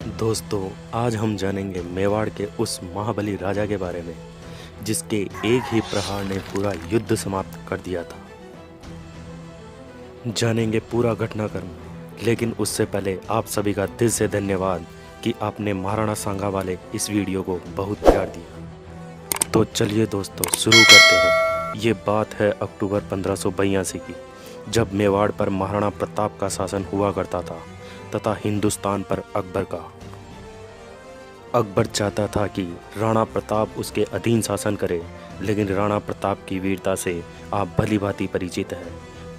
दोस्तों, आज हम जानेंगे मेवाड़ के उस महाबली राजा के बारे में जिसके एक ही प्रहार ने पूरा युद्ध समाप्त कर दिया था। जानेंगे पूरा घटनाक्रम, लेकिन उससे पहले आप सभी का दिल से धन्यवाद कि आपने महाराणा सांगा वाले इस वीडियो को बहुत प्यार दिया। तो चलिए दोस्तों, शुरू करते हैं। ये बात है अक्टूबर 1582 की, जब मेवाड़ पर महाराणा प्रताप का शासन हुआ करता था तथा हिंदुस्तान पर अकबर का। अकबर चाहता था कि राणा प्रताप उसके अधीन शासन करे, लेकिन राणा प्रताप की वीरता से आप भली भांति परिचित हैं।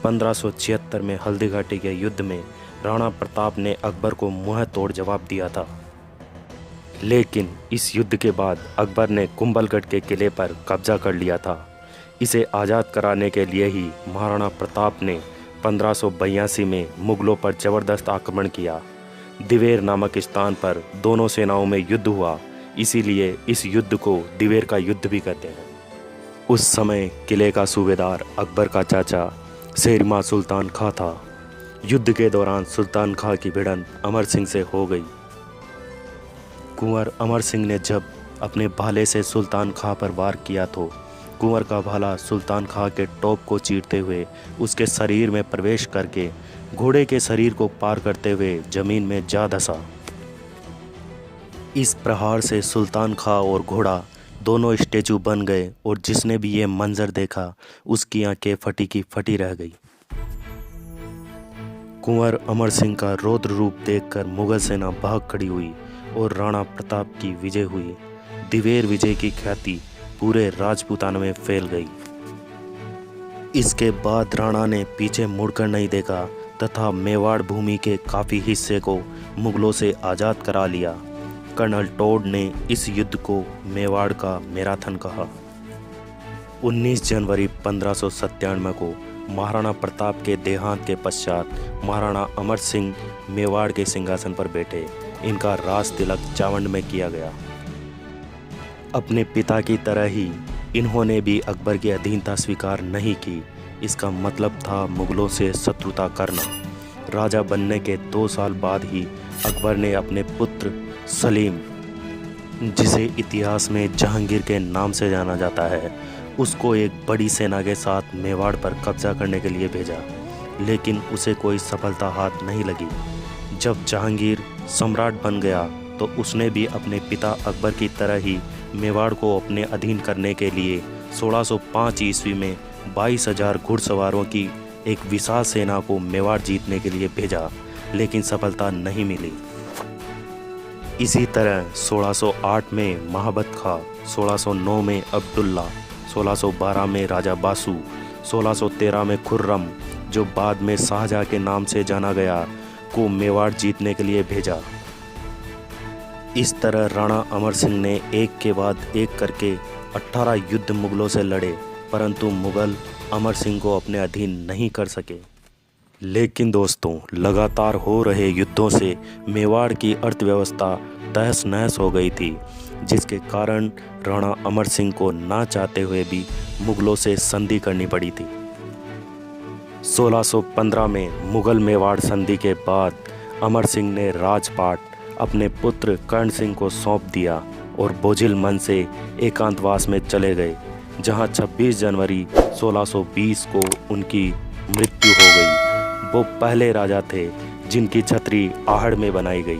1576 में हल्दी घाटी के युद्ध में राणा प्रताप ने अकबर को मुंह तोड़ जवाब दिया था। लेकिन इस युद्ध के बाद अकबर ने कुंभलगढ़ के किले पर कब्जा कर लिया था। इसे आज़ाद कराने के लिए ही महाराणा प्रताप ने 1582 में मुगलों पर जबरदस्त आक्रमण किया। दिवेर नामक स्थान पर दोनों सेनाओं में युद्ध हुआ, इसीलिए इस युद्ध को दिवेर का युद्ध भी कहते हैं। उस समय किले का सूबेदार अकबर का चाचा शेरमां सुल्तान खां था। युद्ध के दौरान सुल्तान खां की भिड़ंत अमर सिंह से हो गई। कुंवर अमर सिंह ने जब अपने भाले से सुल्तान खां पर वार किया तो कुंवर का भाला सुल्तान खां के टॉप को चीरते हुए उसके शरीर में प्रवेश करके घोड़े के शरीर को पार करते हुए जमीन में जा धंसा। इस प्रहार से सुल्तान खां और घोड़ा दोनों स्टेचू बन गए और जिसने भी ये मंजर देखा उसकी आंखें फटी की फटी रह गई। कुंवर अमर सिंह का रौद्र रूप देखकर मुगल सेना भाग खड़ी हुई और राणा प्रताप की विजय हुई। दिवेर विजय की ख्याति पूरे राजपूताना में फैल गई। इसके बाद राणा ने पीछे मुड़कर नहीं देखा तथा मेवाड़ भूमि के काफ़ी हिस्से को मुगलों से आज़ाद करा लिया। कर्नल टोड ने इस युद्ध को मेवाड़ का मैराथन कहा। 19 जनवरी 1597 को महाराणा प्रताप के देहांत के पश्चात महाराणा अमर सिंह मेवाड़ के सिंहासन पर बैठे। इनका राज तिलक चावंड में किया गया। अपने पिता की तरह ही इन्होंने भी अकबर की अधीनता स्वीकार नहीं की। इसका मतलब था मुगलों से शत्रुता करना। राजा बनने के 2 साल बाद ही अकबर ने अपने पुत्र सलीम, जिसे इतिहास में जहांगीर के नाम से जाना जाता है, उसको एक बड़ी सेना के साथ मेवाड़ पर कब्जा करने के लिए भेजा, लेकिन उसे कोई सफलता हाथ नहीं लगी। जब जहांगीर सम्राट बन गया तो उसने भी अपने पिता अकबर की तरह ही मेवाड़ को अपने अधीन करने के लिए 1605 ईस्वी में 22,000 घुड़सवारों की एक विशाल सेना को मेवाड़ जीतने के लिए भेजा, लेकिन सफलता नहीं मिली। इसी तरह 1608 में महाबत खां, 1609 में अब्दुल्ला, 1612 में राजा बासु, 1613 में खुर्रम, जो बाद में शाहजहां के नाम से जाना गया, को मेवाड़ जीतने के लिए भेजा। इस तरह राणा अमर सिंह ने एक के बाद एक करके 18 युद्ध मुगलों से लड़े, परंतु मुगल अमर सिंह को अपने अधीन नहीं कर सके। लेकिन दोस्तों, लगातार हो रहे युद्धों से मेवाड़ की अर्थव्यवस्था तहस नहस हो गई थी, जिसके कारण राणा अमर सिंह को ना चाहते हुए भी मुगलों से संधि करनी पड़ी थी। 1615 में मुगल मेवाड़ संधि के बाद अमर सिंह ने राजपाट अपने पुत्र कर्ण सिंह को सौंप दिया और बोझिल मन से एकांतवास में चले गए, जहां 26 जनवरी 1620 को उनकी मृत्यु हो गई। वो पहले राजा थे जिनकी छतरी आहड़ में बनाई गई।